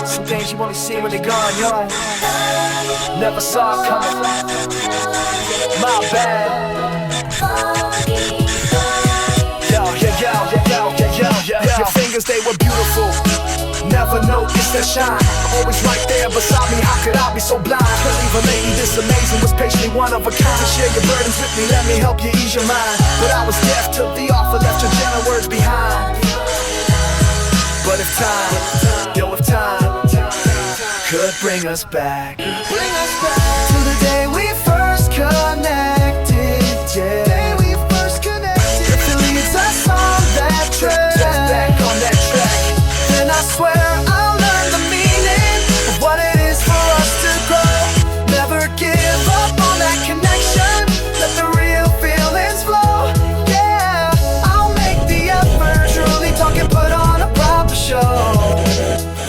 Some things you only see when they're gone, yo. Never saw it coming. My bad. Your fingers, they were beautiful. Never noticed that shine. Always right there beside me, how could I be so blind? Couldn't leave a lady this amazing, was patiently one of a kind. To share your burdens with me, let me help you ease your mind. But I was deaf to the offer, left your gentle words behind. But if time could bring us back, to the day we first connected, yeah. If it leads us on that track, then I swear I'll learn the meaning of what it is for us to grow. Never give up on that connection, let the real feelings flow. Yeah, I'll make the effort, truly talk and put on a proper show.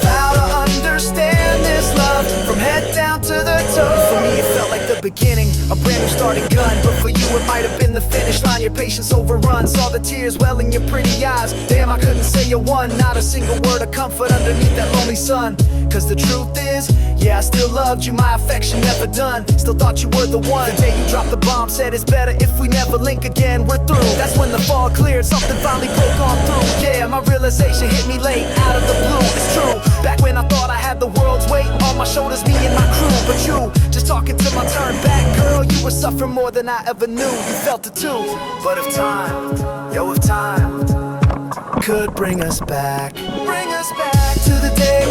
How to understand this love from head down to the toe. For me it felt like the beginning, a brand new starting gun. But for you it might have been the finish line. Your patience overrun, saw the tears well in your pretty eyes. Damn, I couldn't say a one, not a single word of comfort underneath that lonely sun. Cause the truth is, yeah, I still loved you, my affection never done. Still thought you were the one. The day you dropped the bomb, said it's better if we never link again, we're through. That's when the fog cleared, something finally broke on through. Yeah, my realization hit me late, out of the blue, it's true. Back when I thought I had the world's weight on my shoulders, me and my crew. But you, just talking to my turn back, girl, you were suffering more than I ever knew. You felt it too. But if time could bring us back to the day